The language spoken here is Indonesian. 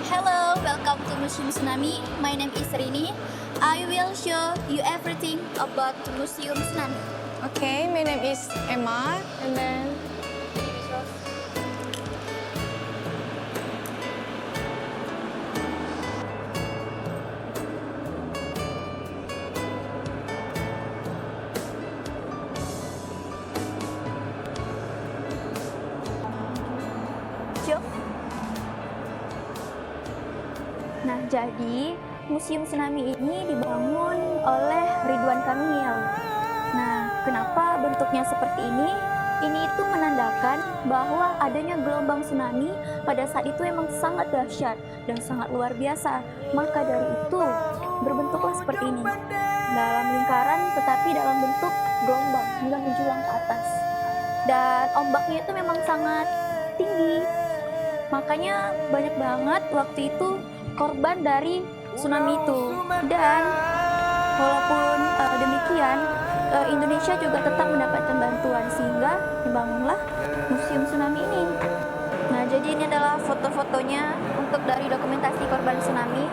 Hello, welcome to Museum Tsunami. My name is Rini. I will show you everything about the Museum Tsunami. Okay, my name is Emma, and then Yuk. Nah, jadi Museum Tsunami ini dibangun oleh Ridwan Kamil. Nah, kenapa bentuknya seperti ini? Ini itu menandakan bahwa adanya gelombang tsunami pada saat itu memang sangat dahsyat dan sangat luar biasa. Maka dari itu berbentuklah seperti ini, dalam lingkaran tetapi dalam bentuk gelombang hingga menjulang ke atas. Dan ombaknya itu memang sangat tinggi. Makanya banyak banget waktu itu korban dari tsunami itu. Dan walaupun demikian, Indonesia juga tetap mendapatkan bantuan sehingga dibangunlah Museum Tsunami ini. Nah, jadi ini adalah foto-fotonya untuk dari dokumentasi korban tsunami.